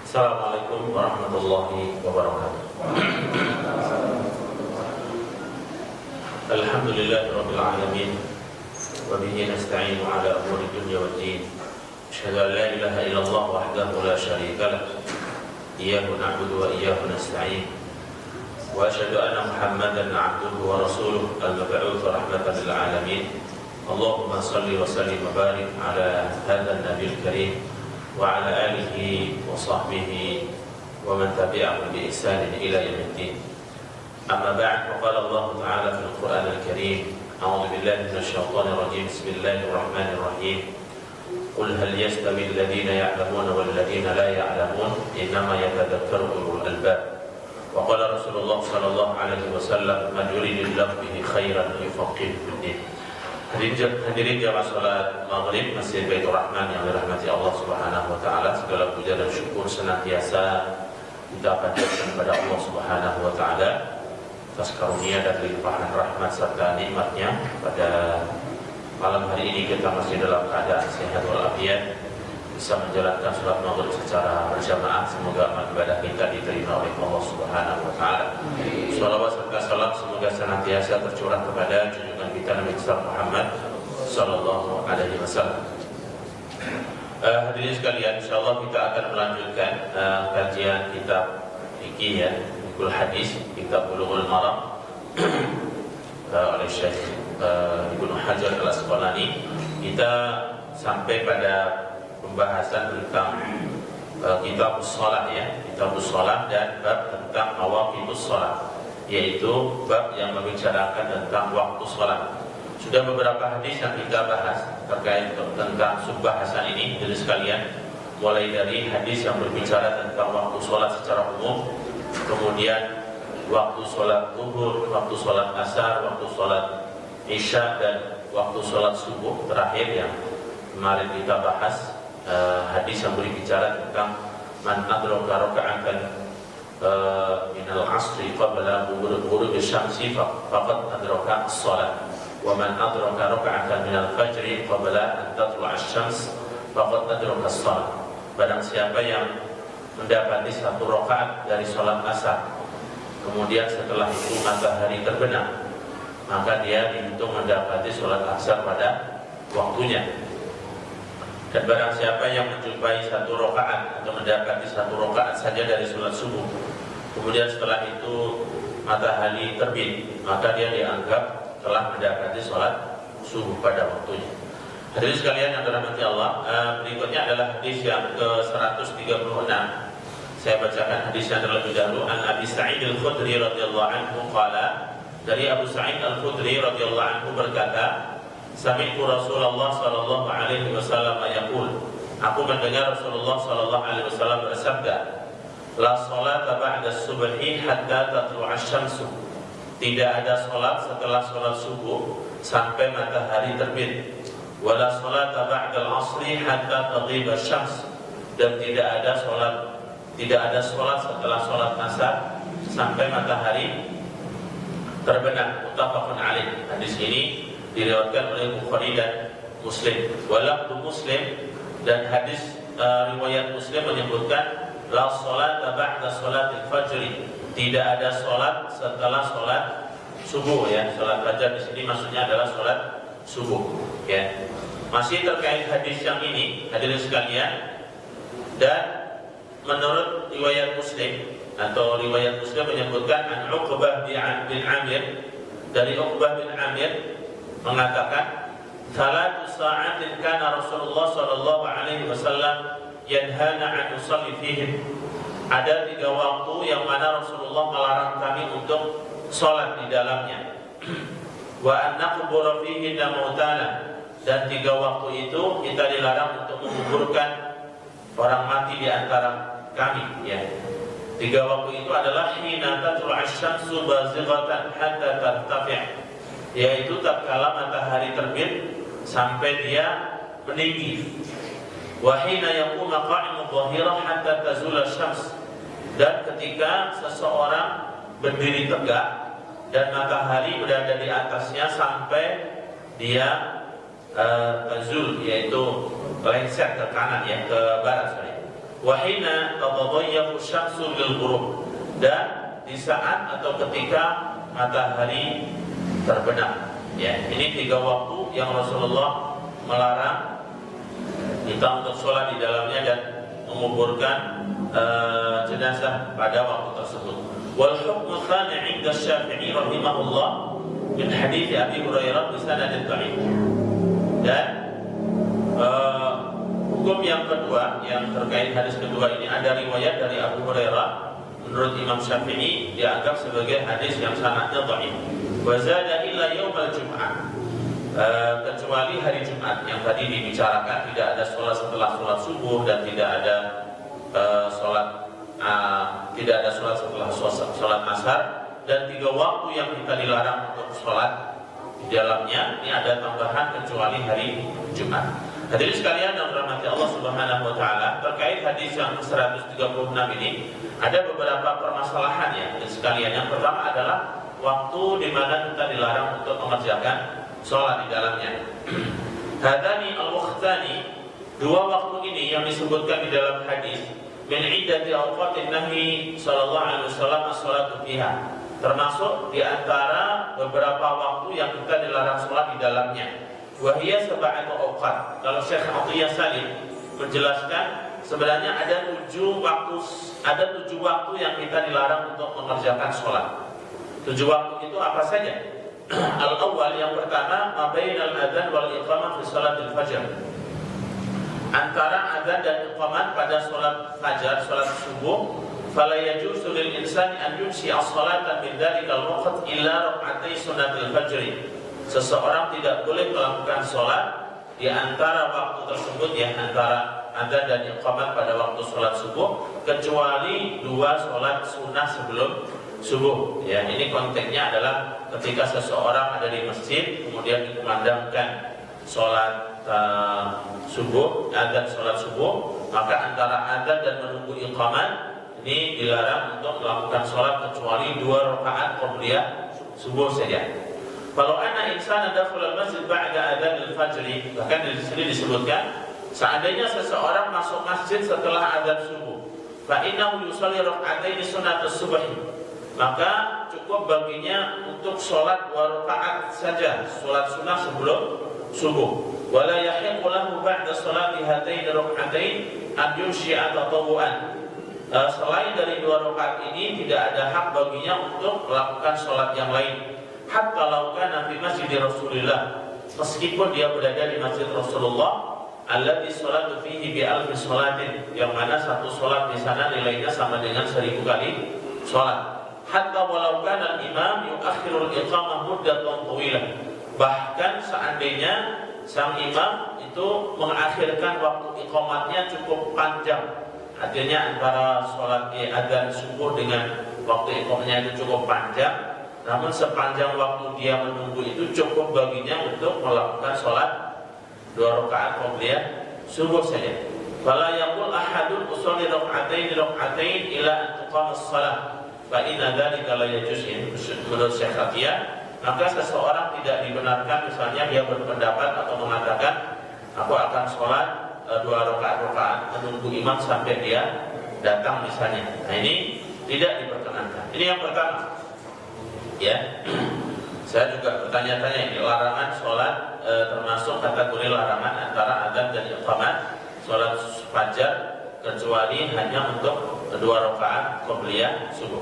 Assalamualaikum warahmatullahi wabarakatuh. Alhamdulillahirabbil alamin wa bihi nasta'inu ala umuri dunya waddin. Asyhadu an la ilaha illallah wahdahu la syarika lah. Iyyahu na'budu wa iyyahu nasta'in. Wa asyhadu anna Muhammadan 'abduhu wa rasuluhu al-mab'uts rahmatan lil alamin. Allahumma shalli wa sallim wa barik ala hadzal nabiyil karim wa ala alihi wa sahbihi wa man tabi'ahum bi ihsan ila yaumil. Amma ba'd, qala Allah Ta'ala fil Qur'an al-Karim, a'udzu billahi minasy syaithanir rajim. Bismillahirrahmanirrahim. Qul hal yastawi alladhina ya'lamuna wal ladhina la ya'lamun, innama yatadhakkaru ulul albab. Wa qala Rasulullah sallallahu alaihi wasallam, man yuridillahu bihi khairan yufaqihuhu fid din. Hadirin jamaah salat maghrib Masjid Baitur Rahman yang dirahmati Allah Subhanahu wa taala, segala puja dan syukur senantiasa kita panjatkan kepada Allah Subhanahu wa taala atas karunia dan limpahan rahmat serta nikmatnya. Pada malam hari ini kita masih dalam keadaan sehat walafiat, bisa menjalankan salat maghrib secara berjamaah. Semoga amal ibadah kita diterima oleh Allah Subhanahu wa taala. Shalawat serta salam semoga senantiasa tercurah kepada junjungan kita Nabi Muhammad sallallahu alaihi wasallam. Hadirin sekalian, insyaallah kita akan melanjutkan kajian kitab fikih ya, Fiqhul Hadis, kitab Bulughul Maram oleh Syekh Ibnu Hajar Al-Asqalani. Kita sampai pada pembahasan tentang kitabus shalah ya, kitabus shalah dan bab tentang mawaqitus shalah, yaitu bab yang membicarakan tentang waktu salat. Sudah beberapa hadis yang kita bahas terkait tentang subbahasan ini, jadi sekalian, mulai dari hadis yang berbicara tentang waktu salat secara umum, kemudian waktu salat zuhur, waktu salat asar, waktu salat isya, dan waktu salat subuh terakhir yang kemarin kita bahas, hadis yang berbicara tentang man adraka raka'atan minal asri qabla ghurubi syamsi faqad adraka as-salat, wa man adraka raka'atan minal fajri qabla an tatlu'a asy-syams faqad adraka as-salat. Barang siapa yang mendapati satu rakaat dari salat asar, kemudian setelah itu matahari terbenam, maka dia dihitung mendapati salat asar pada waktunya. Dan barang siapa yang menjumpai satu rakaat atau mendapati satu rakaat saja dari salat subuh, kemudian setelah itu matahari terbit, maka dia dianggap telah mendapati salat subuh pada waktunya. Hadirin sekalian yang dirahmati Allah, berikutnya adalah hadis yang ke-136. Saya bacakan hadisnya terlebih dahulu. An Abi Sa'id Al-Khudri radhiyallahu anhu qala, dari Abu Sa'id Al-Khudri radhiyallahu anhu berkata, sami'tu Rasulullah sallallahu alaihi wasallam yaqul, aku mendengar Rasulullah sallallahu alaihi wasallam bersabda, la salata ba'da subhi hatta tatlu'a asy-syamsu, tidak ada salat setelah salat subuh sampai matahari terbit. Wala salata ba'da al-'ashri hatta taghiba asy-syams, dan tidak ada salat setelah salat asar sampai matahari terbenam. Muttafaqun alaih. Hadis ini diriwayatkan oleh Bukhari dan Muslim. Walafdu Muslim, dan hadis riwayat Muslim menyebutkan la salata ba'da salatil fajri, tidak ada salat setelah salat subuh ya. Salat fajar di sini maksudnya adalah salat subuh ya. Masih terkait hadis yang ini, hadirin sekalian, dan menurut riwayat Muslim atau riwayat Muslim menyebutkan an Uqbah bin Amir, dari Uqbah bin Amir mengatakan, salatu sa'atin kana Rasulullah sallallahu alaihi wasallam yanhana an usalli fihim, ada 3 waktu yang mana Rasulullah melarang kami untuk salat di dalamnya. Wa an naqbura fihi mautana, dan 3 waktu itu kita dilarang untuk menguburkan orang mati di antara kami ya. 3 waktu itu adalah hina tatlu asy-syamsu bazighatan hatta tartafi', yaitu tatkala matahari terbit sampai dia meninggi. Wa hina yaqumu qa'imu dhahirah hatta tazula asy-syams, dan ketika seseorang berdiri tegak dan matahari berada di atasnya sampai dia tazul, yaitu lengser ke kanan ya, ke barat sorry. wa hina tatadayyafu syamsu lil ghurub, dan di saat atau ketika matahari terbenam. Ya, ini 3 waktu yang Rasulullah melarang kita untuk sholat di dalamnya dan menguburkan jenazah pada waktu tersebut. Wal hukmu tsani 'inda Syafi'i rahimahullah min hadits Abi Hurairah bi sanadin dhaif. Dan hukum yang kedua yang terkait hadis kedua ini ada riwayat dari Abu Hurairah, menurut Imam Syafi'i dianggap sebagai hadis yang sanadnya dhaif. Wa zada illa yaumal jum'ah, kecuali hari Jumat yang tadi dibicarakan, tidak ada sholat setelah sholat subuh dan tidak ada sholat setelah sholat asar, dan 3 waktu yang kita dilarang untuk sholat di dalamnya ini ada tambahan kecuali hari Jumat. Hadirin sekalian yang dirahmati Allah Subhanahu wa taala, terkait hadis yang 136 ini ada beberapa permasalahan ya sekalian. Yang pertama adalah waktu di mana kita dilarang untuk mengerjakan sholat di dalamnya. Hadani al-waqtani, 2 waktu ini yang disebutkan di dalam hadis, min iddati awqatin nahi sallallahu alaihi wasallam as-salatu fiha, termasuk di antara beberapa waktu yang kita dilarang sholat di dalamnya. Wa hiya sab'atu awqat. Kalau Syekh Atiyah Salim menjelaskan sebenarnya ada 7 waktu yang kita dilarang untuk mengerjakan sholat. 7 waktu itu apa saja? Al-awwal, yang pertama, mabainal adzan wal iqamah fi shalatil fajr. Antara adzan dan iqamah pada salat fajar, salat subuh, fala yajuzu lil insani an yunsi as-salata min dzalikal waqt illa rak'atay sunnatil fajr. Seseorang tidak boleh melakukan salat di antara waktu tersebut, ya, antara adzan dan iqamah pada waktu salat subuh, kecuali 2 salat sunnah sebelum subuh. Ya, ini konteksnya adalah ketika seseorang ada di masjid kemudian dikumandangkan sholat subuh, adzan sholat subuh, maka antara adzan dan menunggu iqamah ini dilarang untuk melakukan sholat kecuali 2 rakaat qabliyah subuh saja. Kalau ana insan dakhala al-masjid ba'da adzan al-fajr, bahkan di sini disebutkan seandainya seseorang masuk masjid setelah adzan subuh, fa innahu yusalli rak'atayn sunnatus subh, maka cukup baginya untuk sholat 2 rakaat saja, sholat sunnah sebelum subuh. Wala yahiqu lahu ba'da sholati hatayn rak'atayn an yunshi'a tatawwu'an. Selain dari 2 rakaat ini tidak ada hak baginya untuk melakukan sholat yang lain. Hatta law kana fi masjid Rasulillah, meskipun dia berada di masjid Rasulullah, allati sholatu fihi bi alfi sholatin, yang mana satu sholat di sana nilainya sama dengan 1000 kali sholat. Hatta walau kana al-imam yuakhirul iqamah muddatan tawilah, bahkan seandainya sang imam itu mengakhirkan waktu iqamatnya cukup panjang, artinya antara sholat adzan subuh dengan waktu iqamatnya itu cukup panjang, namun sepanjang waktu dia menunggu itu cukup baginya untuk melakukan sholat 2 rakaat qabliyah subuh saja. Fala yaqul ahadun usolli rak'atayn ila an tuqama as-shalah, fa inna dzalika la yajuz. Menurut Syekh Atiyah, maka seseorang tidak dibenarkan misalnya dia berpendapat atau mengatakan aku akan sholat 2 rakaat menunggu imam sampai dia datang misalnya. Nah, ini tidak diperkenankan. Ini yang pertama. Ya, saya juga bertanya-tanya ini larangan sholat termasuk kategori larangan antara adzan dan iqamah sholat fajar kecuali hanya untuk 2 rakaat qabliyah subuh.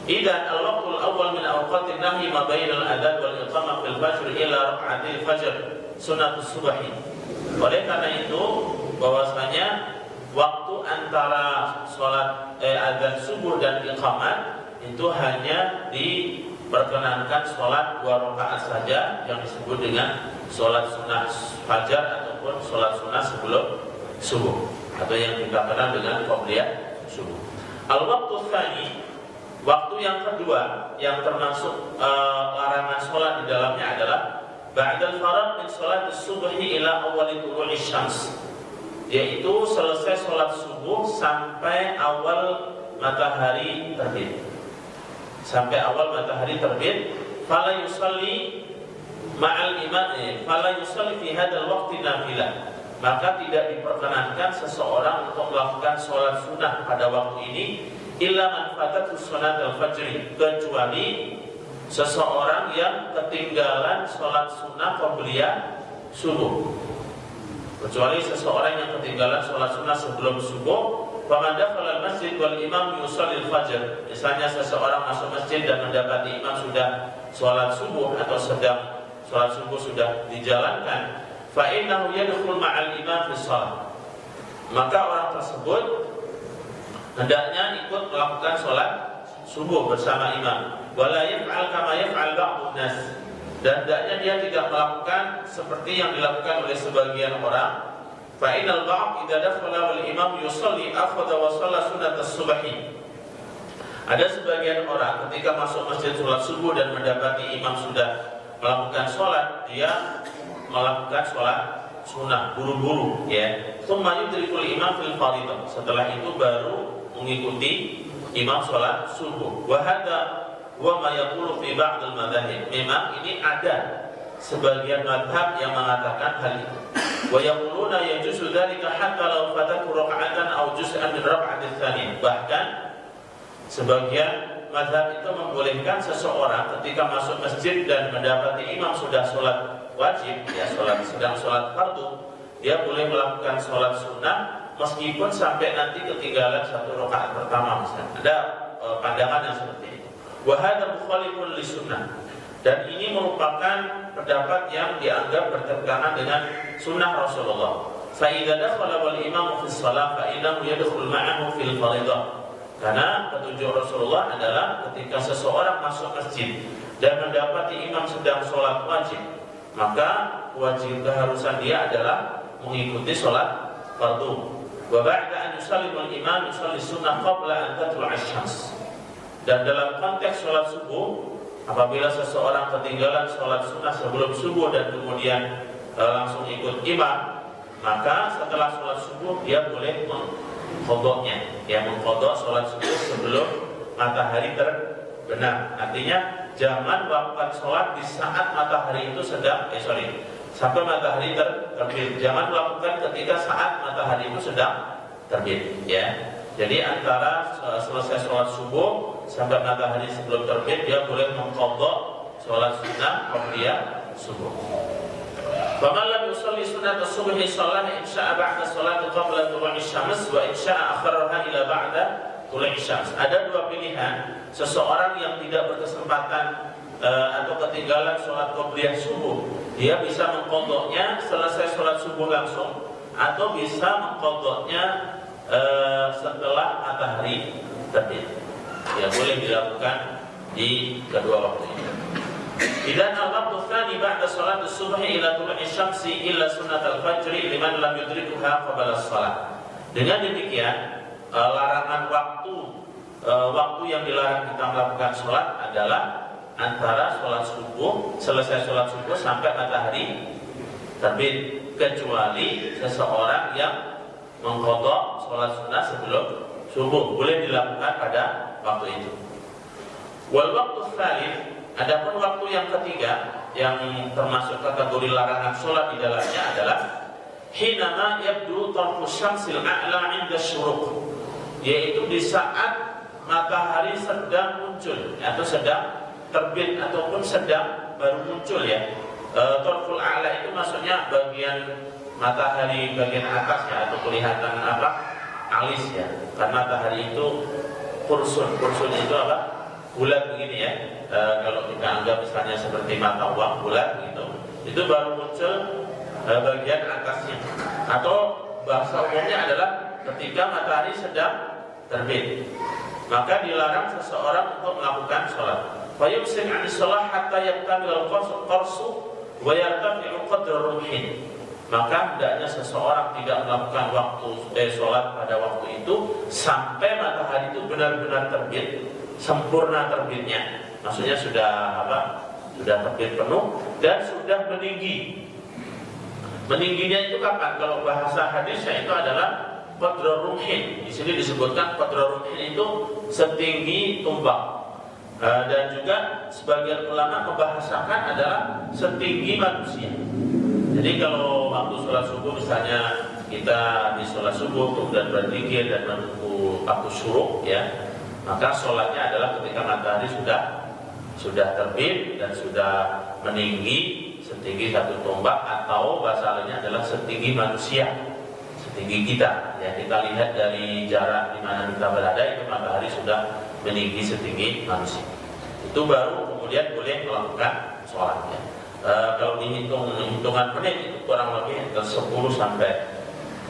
Idan al-waqtul awal min awqatin nahi ma bainal adzan wal iqamah fil fajr ila rak'atil fajr sunnatus subhi. Oleh karena itu bahwasanya waktu antara sholat adzan subuh dan iqamah itu hanya diperkenankan sholat 2 rakaat saja yang disebut dengan sholat sunnah fajar ataupun sholat sunnah sebelum subuh, atau yang kita kenal dengan qabliyah subuh. Al-waqtu tsani, waktu yang kedua yang termasuk larangan sholat di dalamnya adalah ba'dal farad min sholat subhi ila awali tulu'i syams, yaitu selesai sholat subuh sampai awal matahari terbit. Sampai awal matahari terbit, fala yusalli ma'al imam, fala yusalli fi hadzal waqti nafilah, maka tidak diperkenankan seseorang untuk melakukan sholat sunnah pada waktu ini illa man fatatus sholatul fajr, kecuali seseorang yang ketinggalan sholat sunnah qabliyah subuh. Kecuali seseorang yang ketinggalan sholat sunnah sebelum subuh. Faman dakhala al-masjid wal imam yusalli al-fajr, misalnya seseorang masuk masjid dan mendapati imam sudah sholat subuh atau sedang sholat subuh sudah dijalankan, fa innahu yadkhul ma'al imam fi shalah, maka orang tersebut hendaknya ikut melakukan sholat subuh bersama imam. Wala yaf'al kama yaf'al ba'dun nas, dan hendaknya dia tidak melakukan seperti yang dilakukan oleh sebagian orang. Fa innal ba'd idza dakhala wal imam yusalli akhadha wa shalla sunnat as-subhi. Ada sebagian orang ketika masuk masjid sholat subuh dan mendapati imam sudah melakukan sholat, dia melakukan sholat sunnah buru-buru, ya. Tsumma yudrikul imam fil fardhah, setelah itu baru mengikuti imam sholat subuh. Wa hadza wa ma yaqulu fi ba'd al-madzahib, memang ini ada sebagian mazhab yang mengatakan hal itu. Wa yaquluna yajuzu dzalika hatta law fatatu raka'atan aw juz'an min raka'atis tsaniyah. Bahkan sebagian mazhab itu membolehkan seseorang ketika masuk masjid dan mendapati imam sudah sholat wajib, ya, sedang sholat fardu, dia boleh melakukan sholat sunnah meskipun sampai nanti ketinggalan satu rakaat pertama misalnya. Ada pandangan yang seperti itu. Wa hadza mukhalifun lisunnah, dan ini merupakan pendapat yang dianggap bertentangan dengan sunnah Rasulullah. Fa idza dakhala wal imamu fi shalah fa innahu yadkhul ma'ahu fil fardhah. Karena petunjuk Rasulullah adalah ketika seseorang masuk masjid dan mendapati imam sedang sholat wajib, maka wajib keharusan dia adalah mengikuti sholat fardu. Wa ba'da an yusallimul imam yusalli sunnah qabla an tatlu'a asy-syams. Dan dalam konteks sholat subuh, apabila seseorang ketinggalan sholat sunnah sebelum subuh dan kemudian langsung ikut imam, maka setelah sholat subuh dia boleh mengqadha'nya, ya, mengqadha' sholat subuh sebelum matahari terbenam. Artinya jangan melakukan sholat di saat matahari itu sedang sampai matahari terbit. Jangan melakukan ketika saat matahari itu sedang terbit, ya. Jadi antara selesai sholat subuh sampai matahari sebelum terbit, dia boleh mengqadha' sholat sunnah qabliyah subuh. Faman lam yusalli sunnat as-subhi shalah in sya'a ba'da salat qabla tulu'i syams wa in sya'a akharaha ila ba'da tulu'i syams. Ada dua pilihan, seseorang yang tidak berkesempatan atau ketinggalan sholat qabliyah subuh, dia bisa mengqadha'nya selesai sholat subuh langsung, atau bisa mengqadha'nya setelah matahari terbit. Ya, boleh dilakukan di kedua waktu ini. Idan al-waqtu tsani ba'da salat as-subhi ila tulu'i syamsi illa sunnat al-fajr liman lam yudrikuha qabla as-salat. Dengan demikian, larangan waktu yang dilarang kita melakukan sholat adalah antara sholat subuh, selesai sholat subuh sampai matahari terbit, kecuali seseorang yang mengqadha' sholat sunnah sebelum subuh, boleh dilakukan pada waktu itu. Wal waqtu tsalits, adapun waktu yang ketiga yang termasuk kategori larangan sholat di dalamnya adalah hinama yabdu tarfu syamsil a'la 'inda syuruq, yaitu di saat matahari sedang muncul atau sedang terbit ataupun sedang baru muncul, ya. Tarful a'la itu maksudnya bagian matahari bagian atasnya atau kelihatan alis, ya. Karena matahari itu kursun itu bulat begini, ya. Kalau kita anggap misalnya seperti mata uang bulat gitu, itu baru muncul bagian atasnya. Atau bahasa umumnya adalah ketika matahari sedang terbit, maka dilarang seseorang untuk melakukan sholat. Fayumsik 'anis shalah hatta yaktamil al-qarsu wa yartafi'u qadru rumhin. Maka hendaknya seseorang tidak melakukan sholat pada waktu itu sampai matahari itu benar-benar terbit, sempurna terbitnya. Maksudnya sudah terbit penuh dan sudah meninggi. Meningginya itu kapan? Kalau bahasa hadisnya itu adalah qadru rumhin. Di sini disebutkan qadru rumhin itu setinggi tumbak. Dan juga sebagian ulama membahasakan adalah setinggi manusia. Jadi kalau waktu sholat subuh misalnya kita di sholat subuh kemudian berzikir dan menunggu waktu syuruk ya, maka sholatnya adalah ketika matahari sudah terbit dan sudah meninggi setinggi satu tombak, atau bahasa lainnya adalah setinggi manusia, setinggi kita ya. Kita lihat dari jarak di mana kita berada, itu matahari sudah meninggi setinggi manusia, itu baru kemudian boleh melakukan sholat ya. Kalau dihitung hitungan menit itu kurang lebih 10 sampai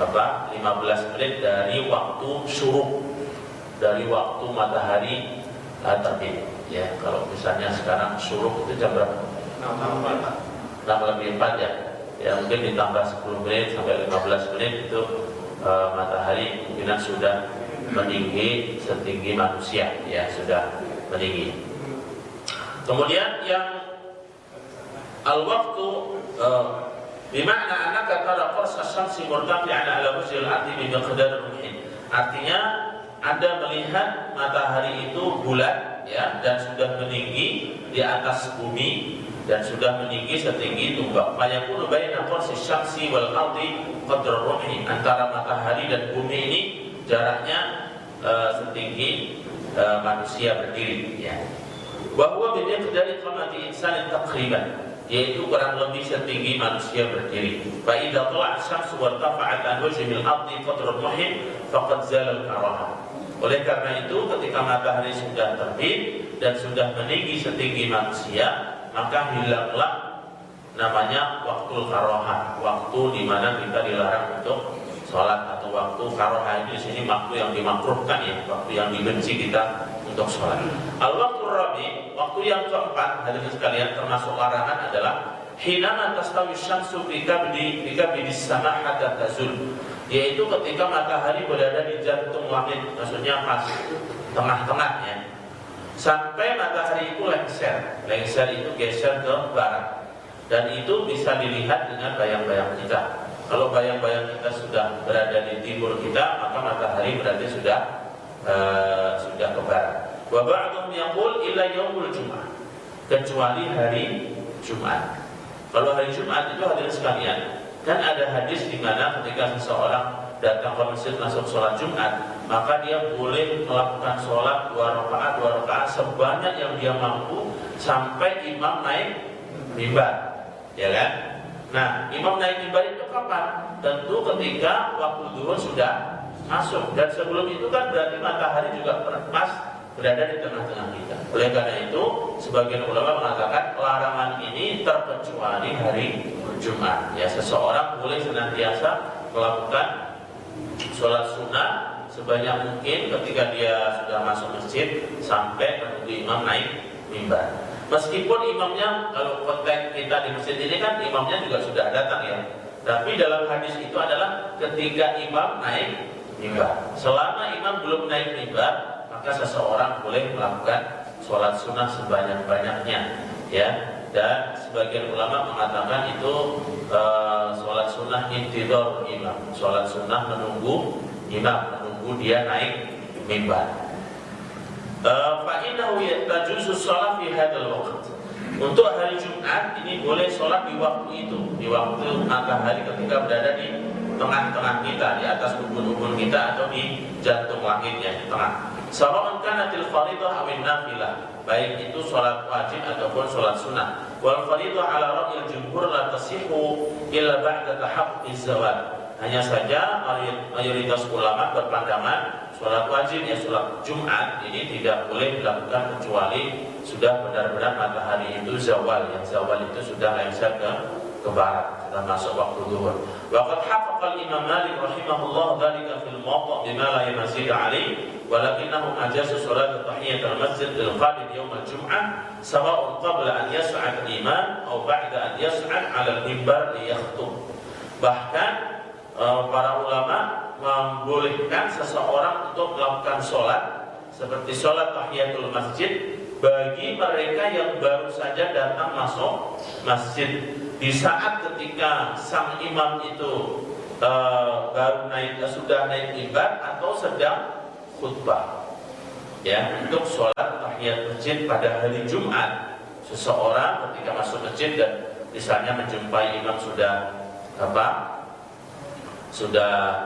15 menit dari waktu syuruk, dari waktu matahari terbit ya. Kalau misalnya sekarang syuruk itu jam berapa? 6:04 ya. Ya mungkin ditambah 10 menit sampai 15 menit itu matahari mungkin sudah meninggi setinggi manusia ya, sudah meninggi. Kemudian yang al-waqtu bima'na annaka tara qars asy-syamsi murtafi'an 'ala wajhil ardi bi miqdar ruhin. Artinya Anda melihat matahari itu bulat ya, dan sudah meninggi di atas bumi dan sudah meninggi setinggi tumbak. Fayakunu baina qars asy-syamsi wal ardi qadra ruhin. Antara matahari dan bumi ini jaraknya setinggi manusia berdiri ya. Wa huwa bi miqdari qamati insanin taqriban, yaitu kurang lebih setinggi manusia berdiri. Fa idza tala'at syamsu wa irtafa'at an wajhil ardi qadra ruhin faqad zala al-karahah. Oleh karena itu ketika matahari sudah terbit dan sudah meninggi setinggi manusia, maka hilanglah namanya waktu karahah, waktu di mana kita dilarang untuk sholat, atau waktu karahah ini di sini waktu yang dimakruhkan ya, waktu yang dibenci kita untuk sholat. Al-waqtu rabi, waktu yang keempat hadirin sekalian termasuk larangan adalah hina tastawi syamsu fi kabdi sama hatta tazul, yaitu ketika matahari berada di jantung langit, maksudnya pas tengah-tengahnya, sampai matahari itu lengser itu geser ke barat, dan itu bisa dilihat dengan bayang-bayang kita. Kalau bayang-bayang kita sudah berada di timur kita, maka matahari berarti sudah ke barat. Wa ba'dhum yaqul illa yaumul jum'ah, kecuali hari Jumat. Kalau hari Jumat itu hadirin sekalian, kan ada hadis di mana ketika seseorang datang ke masjid masuk sholat Jumat, maka dia boleh melakukan sholat 2 rakaat sebanyak yang dia mampu sampai imam naik mimbar, ya kan? Nah, imam naik mimbar itu kapan? Tentu ketika waktu zuhur sudah masuk, dan sebelum itu kan berarti matahari juga pas berada di tengah-tengah kita. Oleh karena itu, sebagian ulama mengatakan larangan ini terkecuali hari Jumat. Ya, seseorang boleh senantiasa melakukan sholat sunnah sebanyak mungkin ketika dia sudah masuk masjid sampai menunggu imam naik mimbar. Meskipun imamnya, kalau konteks kita di masjid ini kan imamnya juga sudah datang ya, tapi dalam hadis itu adalah ketika imam naik mimbar. Selama imam belum naik mimbar, maka seseorang boleh melakukan sholat sunnah sebanyak-banyaknya ya. Dan sebagian ulama mengatakan itu sholat sunnah intidhar imam, sholat sunnah menunggu imam, menunggu dia naik mimbar. Fa'innahu tajuzu sholat fi hadzal waqt. Untuk hari Jumat ini boleh sholat di waktu itu, di waktu matahari ketika berada di tengah-tengah kita, di atas ubun-ubun kita atau di jantung langitnya di tengah. Sawa'un kanatil fardhah aw nafilah, baik itu sholat wajib ataupun sholat sunnah. Wal fardhah ala ra'yil jumhur la tasihhu illa ba'da tahaqqiz zawal. Hanya saja mayoritas ulama berpandangan sholat wajib ya sholat Jumat ini tidak boleh dilakukan kecuali sudah benar-benar matahari itu zawal, yang zawal itu sudah lengser ke barat, sudah masuk waktu zuhur. Waqad haqqaqa al-Imam Malik rahimahullah dzalika fil Muwatta' bima la yamzid alayhi, walakinahu ajaza salat tahiyyat al-masjid lil qadim yawm al-jum'ah sawa'un qabla an yas'ad al-imam aw ba'da an yas'ad 'ala al-mimbar liyakhutub. Bahkan para ulama membolehkan seseorang untuk melakukan sholat seperti sholat tahiyatul masjid bagi mereka yang baru saja datang masuk masjid di saat ketika sang imam itu sudah naik mimbar atau sedang khutbah ya, untuk sholat tahiyat masjid pada hari Jumat. Seseorang ketika masuk masjid dan misalnya menjumpai imam sudah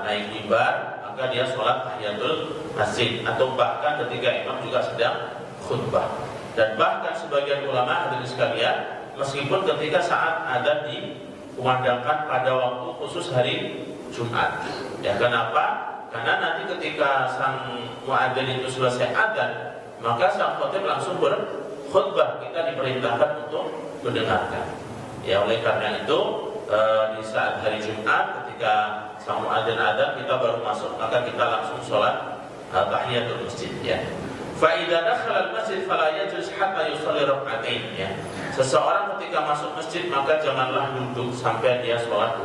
naik mimbar, maka dia sholat tahiyatul masjid, atau bahkan ketika imam juga sedang khutbah. Dan bahkan sebagian ulama hadirin sekalian, meskipun ketika saat adzan dikumandangkan pada waktu khusus hari Jumat. Ya, kenapa? Karena nanti ketika sang muadzin itu selesai adzan, maka sang khatib langsung berkhutbah, kita diperintahkan untuk mendengarkan. Ya, oleh karena itu di saat hari Jumat ketika sang muadzin adzan kita baru masuk, maka kita langsung sholat tahiyatul masjid. Ya. Fa idza dakhala al-masjid fala yajlis hatta yusalli rak'atain. Ya. Seseorang ketika masuk masjid maka janganlah duduk sampai dia sholat 2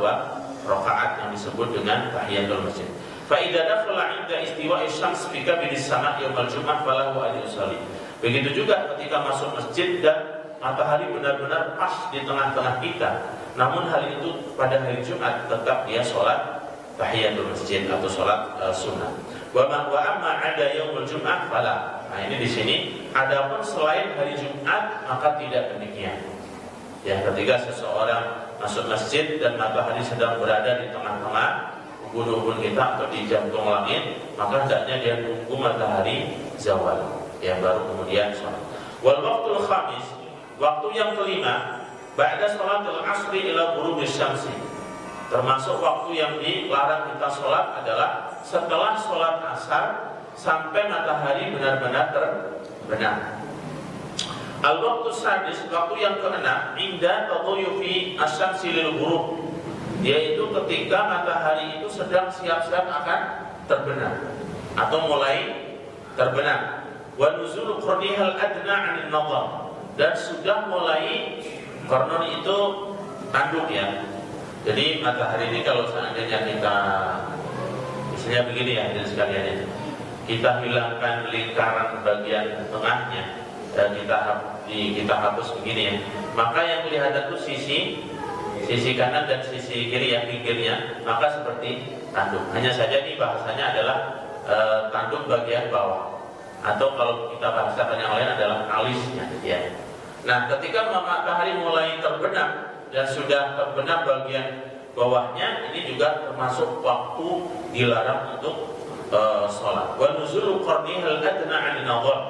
rakaat yang disebut dengan tahiyatul masjid. Fa idza dakhala 'inda istiwa'i syams fi kabidis sama' yaumul jum'ah falahu an yusalli. Begitu juga ketika masuk masjid dan matahari benar-benar pas di tengah-tengah kita, namun hal itu pada hari Jumat tetap dia sholat tahiyatul masjid atau sholat sunnah. Wa amma 'ada yaumul jum'ah fala. Nah, ini di sini adapun selain hari Jumat maka tidak demikian. Ya, ketika seseorang masuk masjid dan matahari sedang berada di tengah-tengah ubun-ubun kita atau di jantung langit, maka hendaknya dia tunggu matahari zawal, ya, baru kemudian sholat. Wal waqtul khamis, waktu yang kelima, ba'da sholatil asri ila ghurubis syamsi. Termasuk waktu yang dilarang kita sholat adalah setelah sholat asar sampai matahari benar-benar terbenam. Al-waqtu sadis, waktu yang keenam, inda taduyufi asyamsi lil ghurub, yaitu ketika matahari itu sedang siap-siap akan terbenam atau mulai terbenam. Wa nuzul qurnihal adna 'anil nadhar, dan sudah mulai kornon itu tanduk, ya. Jadi matahari ini kalau seandainya kita misalnya begini ya, jadi sekalian ya, kita hilangkan lingkaran bagian tengahnya dan kita hapus begini ya, maka yang kelihatan itu sisi kanan dan sisi kiri yang pinggirnya, maka seperti tanduk. Hanya saja ini bahasanya adalah tanduk bagian bawah, atau kalau kita bahasakan yang lain adalah alisnya, ya. Nah, ketika matahari mulai terbenam dan sudah terbenam bagian bawahnya, ini juga termasuk waktu dilarang untuk sholat. Wa nuzulu qarnihal adna 'anil nadhar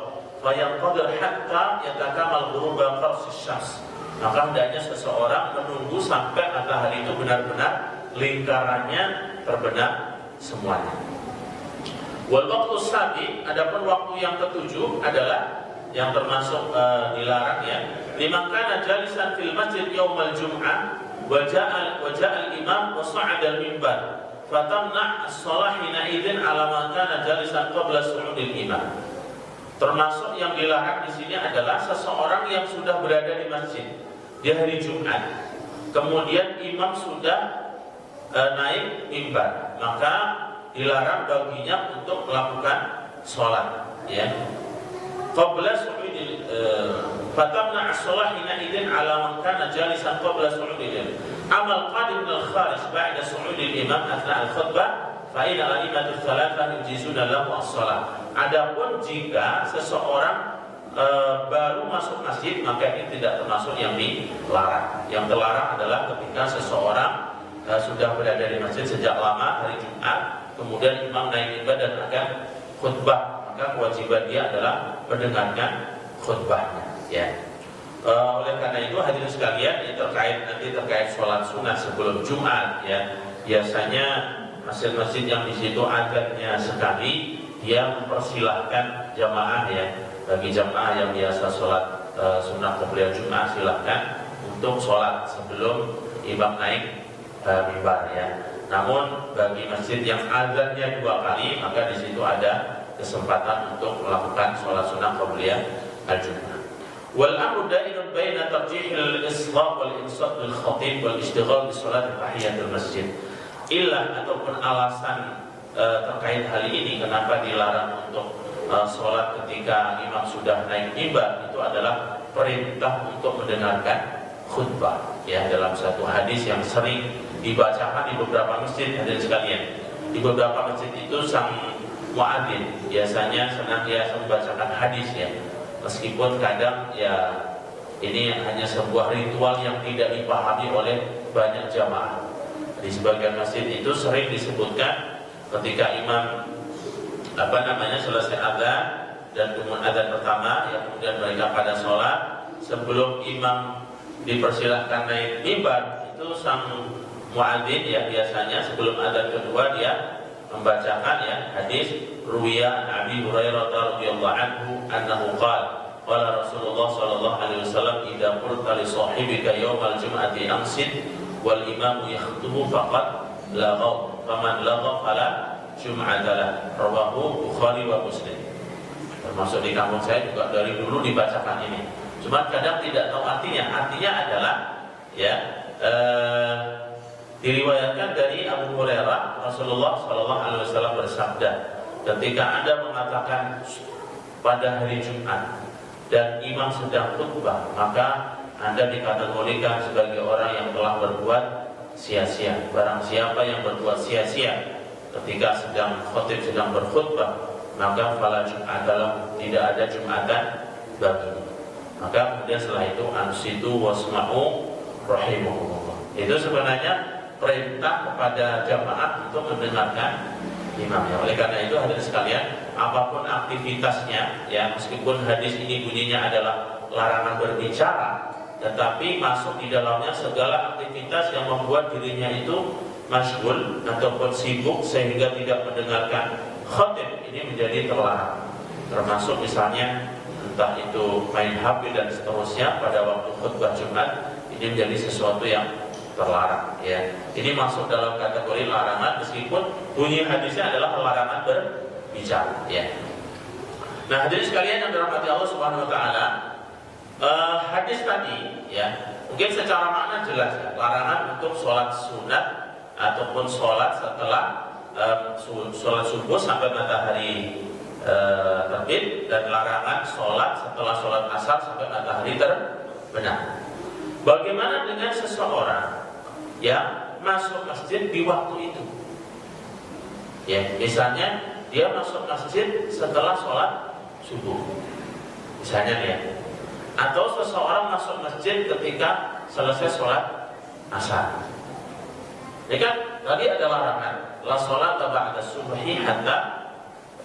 fa yanqadir hatta yatakamal ghuruba qarsis syams. Maka hendaknya seseorang menunggu sampai matahari itu benar-benar lingkarannya terbenam semuanya. Wal waqtu sabi, adapun waktu yang ketujuh adalah yang termasuk dilarang, ya. Liman kana jalisan fil masjid yaumal jum'ah wa ja'al imam wa sa'ada al-mimbar fatamna' as-shalah hina idzin ala man kana jalisan qabla su'udil imam. Termasuk yang dilarang di sini adalah seseorang yang sudah berada di masjid di hari Jumat, kemudian imam sudah naik mimbar, maka dilarang baginya untuk melakukan sholat, ya. Qabla su'udil fatamna as-shalah hina idzin ala man kana jalisan qabla su'udil amal qadim al-kharij ba'da su'udil imam athna al-khutbah fa inna al-imatu thalatha yujizuna lahu as-shalah. Adapun jika seseorang baru masuk masjid, maka ini tidak termasuk yang dilarang. Yang terlarang adalah ketika seseorang sudah berada di masjid sejak lama hari Jumat, kemudian imam naik mimbar dan akan khutbah, maka kewajiban dia adalah mendengarkan khutbahnya, ya. Oleh karena itu hadirin sekalian, ini terkait sholat sunnah sebelum Jumat, ya. Biasanya masjid-masjid yang di situ adanya sekali, dia mempersilahkan jamaah, ya, bagi jamaah yang biasa sholat sunnah qobliyah Jumat, silahkan untuk sholat sebelum imam naik mimbar, ya. Namun bagi masjid yang azannya 2 kali, maka di situ ada kesempatan untuk melakukan sholat sunnah qobliyah al-Jum'ah. Wal amru dairun baina tarjihil isghab wal insat lil khatib wal ishtighal bi sholat tahiyatul masjid. Illah ataupun alasan terkait hal ini kenapa dilarang untuk sholat ketika imam sudah naik mimbar, itu adalah perintah untuk mendengarkan khutbah, ya. Dalam satu hadis yang sering dibacakan di beberapa masjid, hadirin sekalian, di beberapa masjid itu sang muadzin biasanya senantiasa membacakan hadis, ya. Meskipun kadang, ya, Ini hanya sebuah ritual yang tidak dipahami oleh banyak jamaah. Di sebagian masjid itu sering disebutkan ketika imam selesai azan dan kemudian azan pertama, yang kemudian mereka pada sholat, sebelum imam dipersilahkan naik mimbar, itu sang muadzin ya biasanya sebelum azan kedua dia membacakan ya hadis ruwiya Abi Hurairah radhiyallahu anhu annahu qala Rasulullah sallallahu alaihi wasallam idza qulta li sahibika yaumal jum'ati amsid wal imamu yakhutubu faqad laghaw faman laghaw fala jum'atalah, rawahu Bukhari wa Muslim. Termasuk di kampung saya juga dari dulu dibacakan ini. Cuma kadang tidak tahu artinya. Artinya adalah ya diriwayatkan dari Abu Hurairah Rasulullah sallallahu alaihi wasallam bersabda, ketika Anda mengatakan pada hari Jumat dan imam sedang khutbah, maka Anda dikategorikan sebagai orang yang telah berbuat sia-sia. Barang siapa yang berbuat sia-sia ketika khatib sedang berkhutbah, maka fala jum'atalah, tidak ada jumatan baginya. Maka kemudian setelah itu ansitu wasma'u rahimakumullah. Itu sebenarnya perintah kepada jamaah untuk mendengarkan imamnya. Oleh karena itu hadirin sekalian, apapun aktivitasnya ya, meskipun hadis ini bunyinya adalah larangan berbicara, tetapi masuk di dalamnya segala aktivitas yang membuat dirinya itu masyghul ataupun sibuk sehingga tidak mendengarkan khatib, ini menjadi terlarang. Termasuk misalnya entah itu main HP dan seterusnya pada waktu khutbah Jumat, ini menjadi sesuatu yang terlarang ya. Ini masuk dalam kategori larangan meskipun bunyi hadisnya adalah larangan berbicara ya. Nah, hadirin sekalian yang dirahmati Allah Subhanahu wa taala, hadis tadi ya, mungkin secara makna jelas ya, larangan untuk sholat sunat ataupun sholat setelah sholat subuh sampai matahari terbit, dan larangan sholat setelah sholat asar sampai matahari terbenam. Bagaimana dengan seseorang yang masuk masjid di waktu itu? Ya, misalnya dia masuk masjid setelah sholat subuh, misalnya ya, atau seseorang masuk masjid ketika selesai sholat asar. Ini kan tadi ada larangan, la sholata ba'da subhi hatta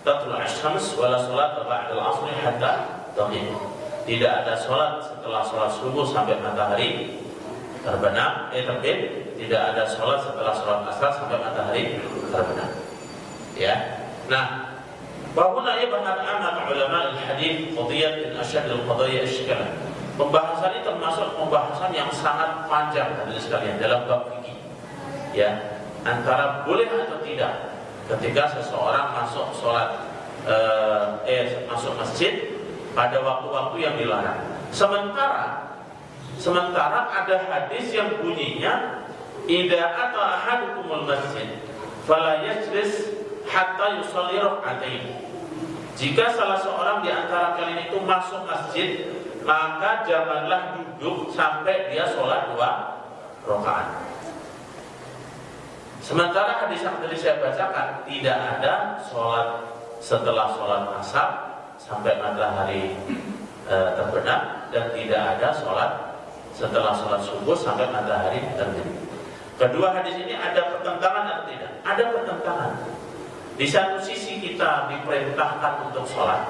tatlu'a asy-syams wa la sholata ba'da al-'ashri hatta taghib. Tidak ada sholat setelah sholat subuh sampai matahari terbit. Tidak ada sholat setelah sholat asar sampai matahari terbenam. Ya. Nah, bahuna ibahat amat ulama al-hadith qadiyat min asyad al-qadaya isykalan. Pembahasan ini termasuk pembahasan yang sangat panjang hadirin sekalian dalam bab fikih. Ya, antara boleh atau tidak ketika seseorang masuk masuk masjid pada waktu-waktu yang dilarang. Sementara ada hadis yang bunyinya idza ata ahadukumul masjid fala yajlis hatta yusalli rak'atain. Jika salah seorang di antara kalian itu masuk masjid, maka janganlah duduk sampai dia sholat 2 rakaat. Sementara hadis yang tadi saya bacakan, tidak ada sholat setelah sholat asar sampai matahari terbenam, dan tidak ada sholat setelah sholat subuh sampai matahari terbit. Kedua hadis ini ada pertentangan atau tidak? Ada pertentangan. Di satu sisi kita diperintahkan untuk sholat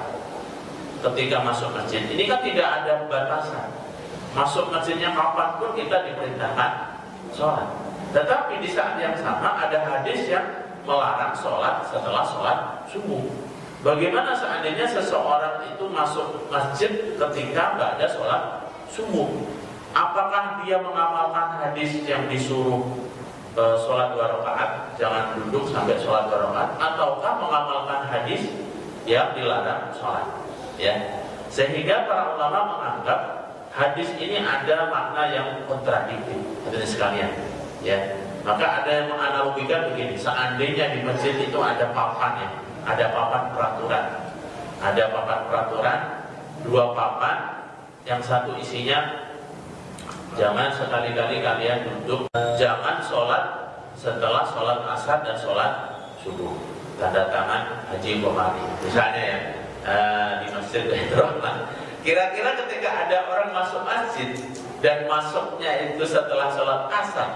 ketika masuk masjid. Ini kan tidak ada batasan. Masuk masjidnya kapanpun kita diperintahkan sholat. Tetapi di saat yang sama ada hadis yang melarang sholat setelah sholat subuh. Bagaimana seandainya seseorang itu masuk masjid ketika tidak ada sholat subuh? Apakah dia mengamalkan hadis yang disuruh sholat 2 rakaat, jangan duduk sampai sholat 2 rakaat, ataukah mengamalkan hadis yang dilarang sholat? Ya, sehingga para ulama menganggap hadis ini ada makna yang kontradiktif, hadirin sekalian. Ya, maka ada yang menganalogikan begini: seandainya di masjid itu ada papan ya, ada papan peraturan, ada papan peraturan, 2 papan, yang satu isinya jangan sekali-kali kalian duduk, jangan sholat setelah sholat asar dan sholat subuh, tanda tangan Haji Komari misalnya ya, di Masjid Baitur Rahman. Kira-kira ketika ada orang masuk masjid dan masuknya itu setelah sholat asar,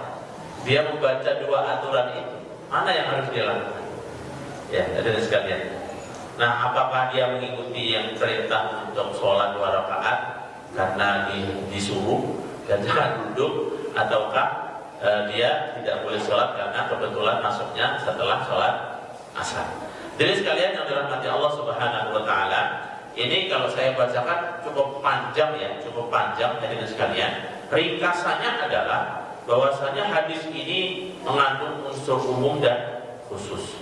dia membaca dua aturan itu, mana yang harus dia lakukan? Ya, hadirin sekalian. Nah, apakah dia mengikuti yang perintah untuk sholat 2 rakaat karena disuruh dan jangan duduk, ataukah dia tidak boleh sholat karena kebetulan masuknya setelah sholat asar? Jadi sekalian yang dirahmati Allah Subhanahu wa taala, ini kalau saya bacakan cukup panjang ya, cukup panjang hadirin sekalian. Ringkasannya adalah bahwasanya hadis ini mengandung unsur umum dan khusus.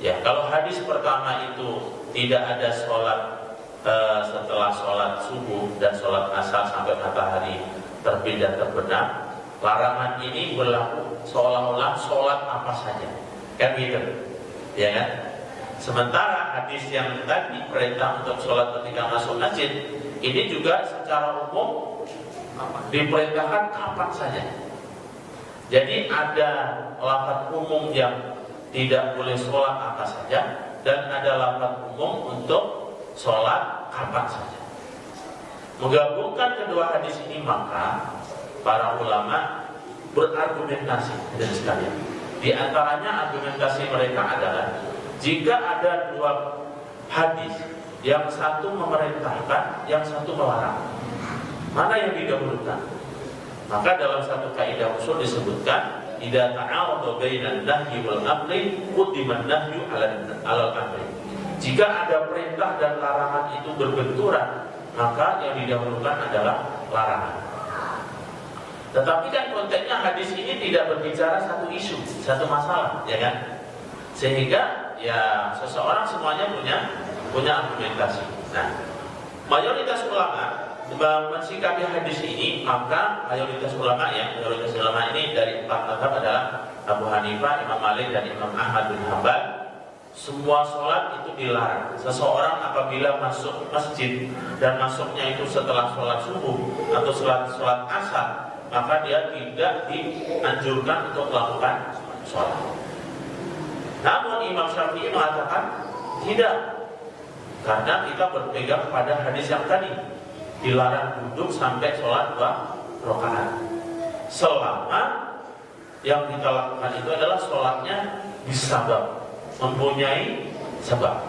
Ya, kalau hadis pertama itu tidak ada sholat setelah sholat subuh dan sholat asar sampai matahari terbit dan terbenam, larangan ini berlaku seolah-olah sholat apa saja, kan gitu, ya kan? Sementara hadis yang tadi perintah untuk sholat ketika masuk masjid, ini juga secara umum diperintahkan kapan saja. Jadi ada lafaz umum yang tidak boleh sholat apa saja, dan ada lafaz umum untuk sholat kapan saja. Menggabungkan kedua hadis ini, maka para ulama berargumentasi dan sekalian. Di antaranya argumentasi mereka adalah jika ada dua hadis, yang satu memerintahkan, yang satu melarang, mana yang didahulukan? Maka dalam satu kaidah usul disebutkan idza ta'arada bainan nahyi wal amri quddiman nahyu 'alal amri. Jika ada perintah dan larangan itu berbenturan, maka yang didahulukan adalah larangan. Tetapi kan konteksnya hadis ini tidak berbicara satu isu, satu masalah, ya kan? Sehingga ya seseorang semuanya punya argumentasi. Nah, mayoritas ulama mensikapi hadis ini, maka mayoritas ulama ini dari 4 mazhab adalah Abu Hanifah, Imam Malik, dan Imam Ahmad bin Hanbal. Semua sholat itu dilarang. Seseorang apabila masuk masjid dan masuknya itu setelah sholat subuh atau sholat asar, maka dia tidak dianjurkan untuk melakukan sholat. Namun Imam Syafi'i mengatakan tidak, karena kita berpegang pada hadis yang tadi, dilarang duduk sampai sholat 2 rakaat. Selama yang kita lakukan itu adalah sholatnya disabab, mempunyai sebab.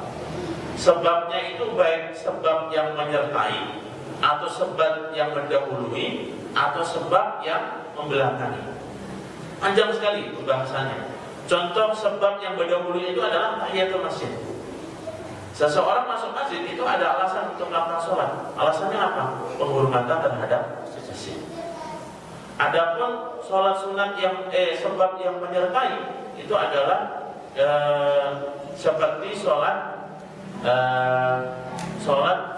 Sebabnya itu baik sebab yang menyertai, atau sebab yang mendahului, atau sebab yang membelakangi. Panjang sekali pembahasannya. Contoh sebab yang mendahului itu adalah tahiyatul masjid. Seseorang masuk masjid itu ada alasan untuk melakukan sholat. Alasannya apa? Penghormatan terhadap masjid. Adapun sholat sunat yang sebab yang menyertai itu adalah seperti sholat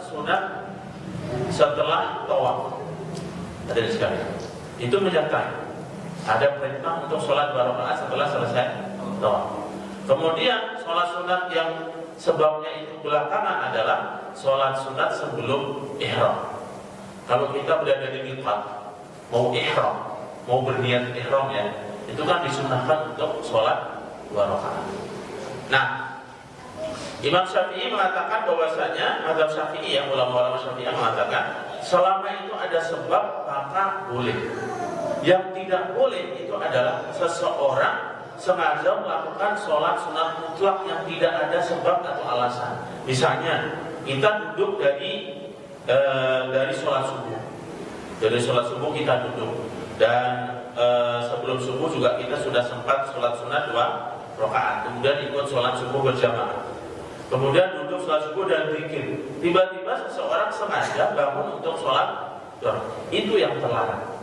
sunat setelah tawaf. Ada sekali. Itu menyertai. Ada perintah untuk sholat 2 rakaat setelah selesai tawaf. Kemudian sholat sunat yang sebabnya itu belakangan adalah sholat sunat sebelum ihram. Kalau kita berada di miqat, mau ihram, mau berniat ihram ya, itu kan disunahkan untuk sholat 2 rakaat. Nah, Imam Syafi'i mengatakan bahwasanya mazhab Syafi'i, yang ulama-ulama Syafi'i mengatakan selama itu ada sebab maka boleh. Yang tidak boleh itu adalah seseorang sengaja melakukan sholat sunat mutlak yang tidak ada sebab atau alasan. Misalnya kita duduk dari sholat subuh. Dari sholat subuh kita duduk, dan sebelum subuh juga kita sudah sempat sholat sunat 2 rakaat. Kemudian ikut sholat subuh berjamaah. Kemudian duduk sholat subuh dan zikir. Tiba-tiba seseorang sengaja bangun untuk sholat, itu yang terlarang.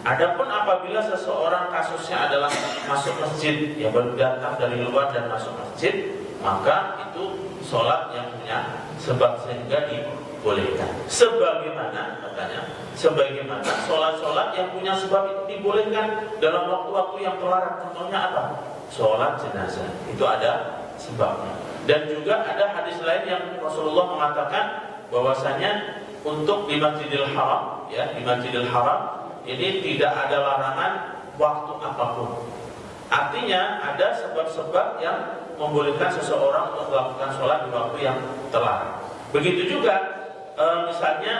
Adapun apabila seseorang kasusnya adalah masuk masjid, ya baru datang dari luar dan masuk masjid, maka itu sholat yang punya sebab sehingga dibolehkan. Sebagaimana katanya, sebagaimana sholat-sholat yang punya sebab itu dibolehkan dalam waktu-waktu yang terlarang. Contohnya apa? Sholat jenazah, itu ada sebabnya. Dan juga ada hadis lain yang Rasulullah mengatakan bahwasanya untuk di Masjidil Haram, ya di Masjidil Haram ini tidak ada larangan waktu apapun. Artinya ada sebab-sebab yang membolehkan seseorang untuk melakukan sholat di waktu yang terlarang. Begitu juga misalnya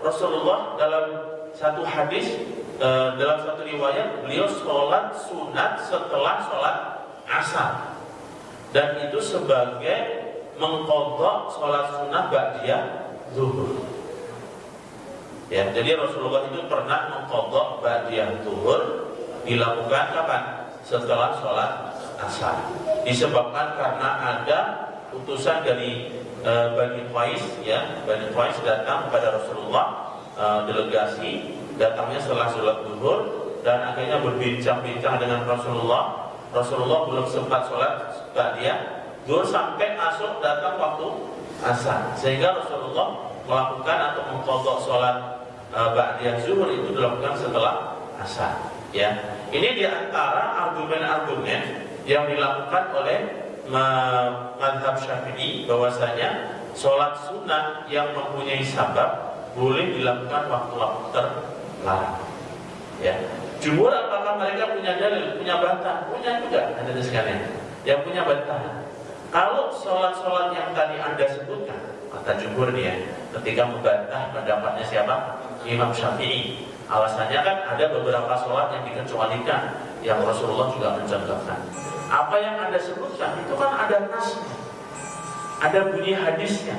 Rasulullah dalam satu hadis, dalam satu riwayat, beliau sholat sunat setelah sholat asar, dan itu sebagai mengqadha sholat sunat ba'diyah zuhur. Ya, jadi Rasulullah itu pernah mengqadha ba'diyah zuhur, dilakukan kapan? Setelah sholat asar. Disebabkan karena ada utusan dari Bani Qais, ya, Bani Qais datang kepada Rasulullah, delegasi datangnya setelah sholat zuhur, dan akhirnya berbincang-bincang dengan Rasulullah. Rasulullah belum sempat sholat ba'diyah zuhur sampai masuk datang waktu asar, sehingga Rasulullah melakukan atau mengqadha sholat ba'diyah zuhur itu dilakukan setelah asar. Ya, ini diantara argumen-argumen yang dilakukan oleh mazhab Syafi'i, bahwasanya sholat sunnah yang mempunyai sabab boleh dilakukan waktu-waktu terlarang. Ya, jumhur apakah mereka punya dalil, punya bantah? Punya juga, ada sekalian yang punya bantah. Kalau sholat-sholat yang tadi Anda sebutkan, kata jumhur nih ya, ketika membantah pendapatnya siapa? Imam Syafi'i. Alasannya kan ada beberapa sholat yang dikecualikan, yang Rasulullah juga mencontohkan. Apa yang Anda sebutkan itu kan ada nasnya, ada bunyi hadisnya.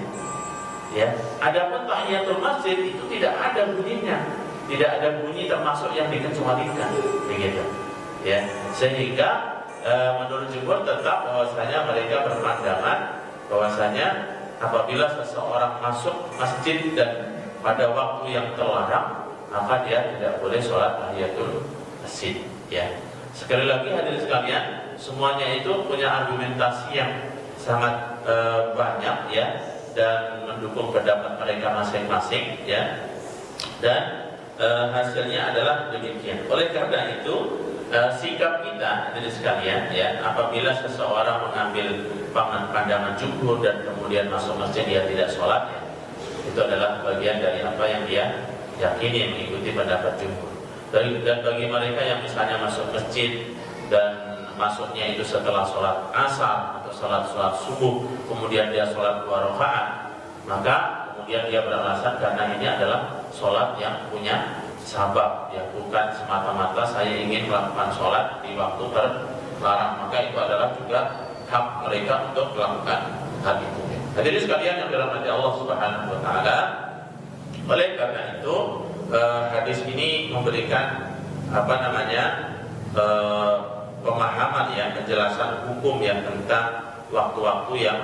Ya, adapun tahiyatul masjid itu tidak ada bunyinya, tidak ada bunyi termasuk yang dikecualikan, begitu. Ya, sehingga menurut jumhur tetap bahwasanya mereka berpandangan bahwasanya apabila seseorang masuk masjid dan pada waktu yang terlarang, maka dia tidak boleh sholat tahiyatul masjid. Ya, sekali lagi hadirin sekalian, semuanya itu punya argumentasi yang sangat banyak, ya, dan mendukung pendapat mereka masing-masing, ya, dan hasilnya adalah demikian. Oleh karena itu, sikap kita hadirin sekalian, ya, apabila seseorang mengambil pandangan jumhur dan kemudian masuk masjid dia tidak sholat, ya, itu adalah bagian dari apa yang dia yakini, mengikuti pendapat jumhur. Dan bagi mereka yang misalnya masuk masjid dan masuknya itu setelah sholat asar atau sholat subuh, kemudian dia sholat 2 rakaat, maka kemudian dia beralasan karena ini adalah sholat yang punya sabab, ya, bukan semata-mata saya ingin melakukan sholat di waktu terlarang, maka itu adalah juga hak mereka untuk melakukan hal itu. Hadirin sekalian yang dirahmati Allah Subhanahu wa taala, oleh karena itu hadis ini memberikan pemahaman, ya, penjelasan hukum yang tentang waktu-waktu yang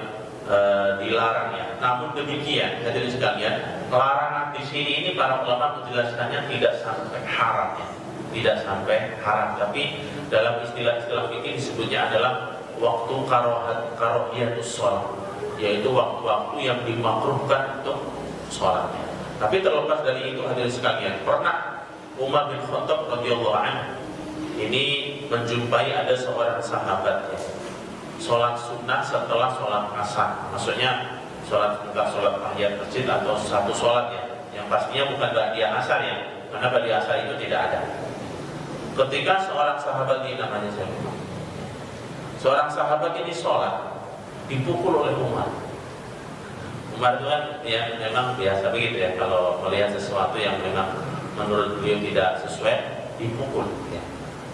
dilarang, ya. Namun demikian hadirin sekalian, larangan di sini ini para ulama menjelaskannya tidak sampai haram, ya. Tidak sampai haram, tapi dalam istilah-istilah fikih disebutnya adalah waktu karohiyatus shalah, yaitu waktu-waktu yang dimakruhkan untuk sholatnya. Tapi terlepas dari itu hadirin sekalian, pernah Umar bin Khattab radhiyallahu anhu ini menjumpai ada seorang sahabat, ya, sholat sunnah setelah sholat asar, maksudnya sholat tahiyat masjid atau satu sholat, ya, yang pastinya bukan ba'diyah asar, ya, karena ba'diyah asar itu tidak ada. Ketika seorang sahabat ini, namanya siapa? Seorang sahabat ini sholat, dipukul oleh Umar. Umar itu kan, ya, memang biasa begitu, ya, kalau melihat sesuatu yang memang menurut beliau tidak sesuai, dipukul, ya.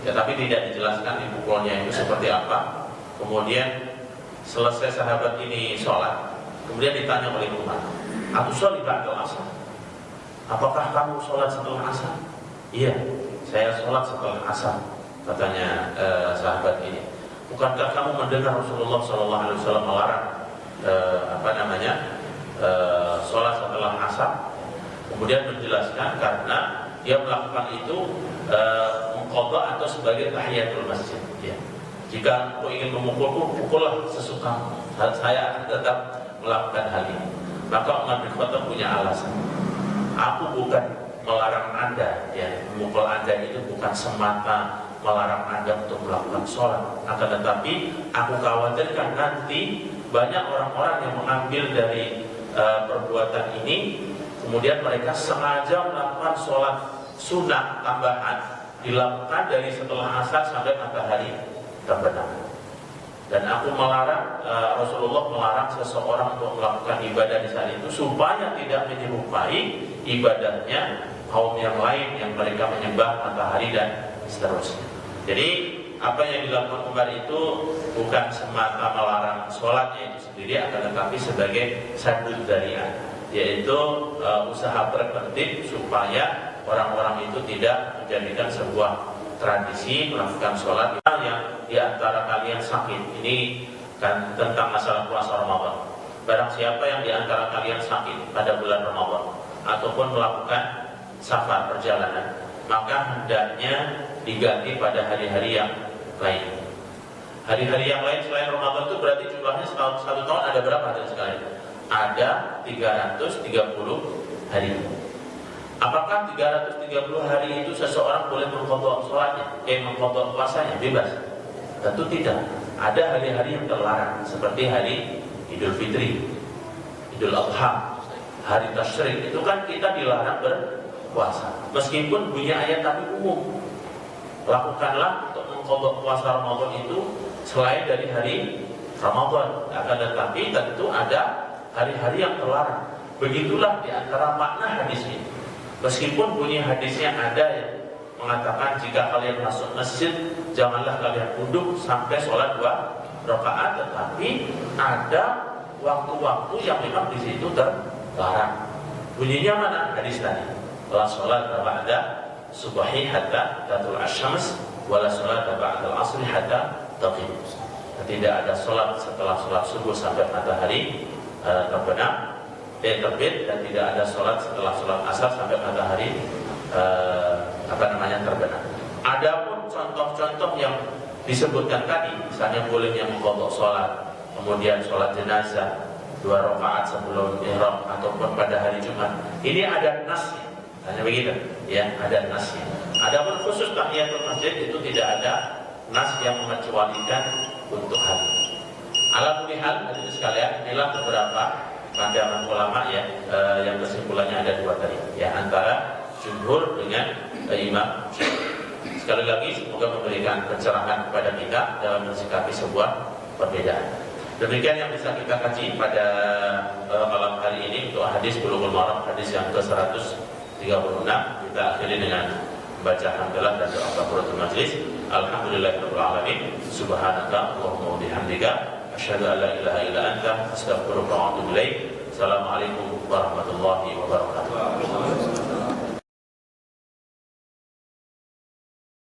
Ya, tapi tidak dijelaskan dipukulnya itu seperti apa. Kemudian selesai sahabat ini sholat, kemudian ditanya oleh Umar, "Atusholli ba'dal asar?" Apakah kamu sholat setelah asar? Iya, saya sholat setelah asar, katanya sahabat ini. Bukankah kamu mendengar Rasulullah SAW melarang sholat setelah asar? Kemudian menjelaskan karena dia melakukan itu mengqadha atau sebagai tahiyatul masjid, ya. Jika aku ingin memukulku, pukullah sesuka, saya akan tetap melakukan hal ini. Maka Umar bin Khattab punya alasan. Aku bukan melarang Anda, ya, memukul Anda itu bukan semata melarang Anda untuk melakukan sholat, akan tetapi aku khawatirkan nanti banyak orang-orang yang mengambil dari perbuatan ini, kemudian mereka sengaja melakukan sholat sunnah tambahan, dilakukan dari setelah asar sampai matahari terbenam. Dan aku melarang, Rasulullah melarang seseorang untuk melakukan ibadah di saat itu supaya tidak menyerupai ibadahnya kaum yang lain yang mereka menyembah matahari dan seterusnya. Jadi apa yang dilakukan Umar itu bukan semata melarang sholatnya itu sendiri, akan tetapi sebagai saddud dzari'ah, yaitu usaha preventif supaya orang-orang itu tidak menjadikan sebuah tradisi melakukan sholat yang diantara kalian sakit. Ini kan tentang masalah puasa Ramadan. Barang siapa yang diantara kalian sakit pada bulan Ramadan ataupun melakukan safar perjalanan, maka hendaknya diganti pada hari-hari yang lain. Hari-hari yang lain selain Ramadan itu berarti jumlahnya satu tahun ada berapa hadirin sekalian? Ada 330 hari. Apakah 330 hari itu seseorang boleh mengqadha sholatnya, mengqadha puasanya? Bebas? Tentu tidak. Ada hari-hari yang terlarang, seperti hari Idul Fitri, Idul Adha, hari Tasyrik. Itu kan kita dilarang berpuasa. Meskipun bunyi ayat tapi umum. Lakukanlah untuk mengqadha puasa Ramadan itu selain dari hari Ramadan. Akan tetapi tentu ada hari-hari yang terlarang. Begitulah di antara makna hadis ini. Meskipun bunyi hadisnya ada yang mengatakan jika kalian masuk masjid janganlah kalian duduk sampai sholat 2 rakaat, tetapi ada waktu-waktu yang memang di situ terlarang. Bunyinya mana? Hadis tadi. La sholat ba'da subhi hatta tatul asyams wala sholat ba'da al-asri hatta taqib. Tidak ada sholat setelah sholat subuh sampai matahari terbit, dan tidak ada sholat setelah sholat asar sampai matahari terbenam. Adapun contoh-contoh yang disebutkan tadi, misalnya bolehnya mengqadha sholat, kemudian sholat jenazah 2 rakaat sebelum ihram ataupun pada hari Jumat, ini ada nasnya, hanya begitu, ya, ada nasnya. Adapun khusus tahiyatul masjid itu tidak ada nas yang mengecualikan untuk hal ini. Ala kulli hal, hadirin sekalian, inilah beberapa pandangan ulama ya, yang kesimpulannya ada 2 tadi, ya, antara jumhur dengan imam. Sekali lagi semoga memberikan pencerahan kepada kita dalam mensikapi sebuah perbedaan. Demikian yang bisa kita kaji pada malam hari ini untuk hadis Bulughul Maram, hadis yang ke-136. Kita akhiri dengan membaca hamdalah dan doa kafaratul majlis. Alhamdulillahirabbil alamin. Subhanaka Allahumma wa bihamdika asyhadu an la ilaha illa anta astaghfiruka wa atubu ilaik. Assalamualaikum warahmatullahi wabarakatuh.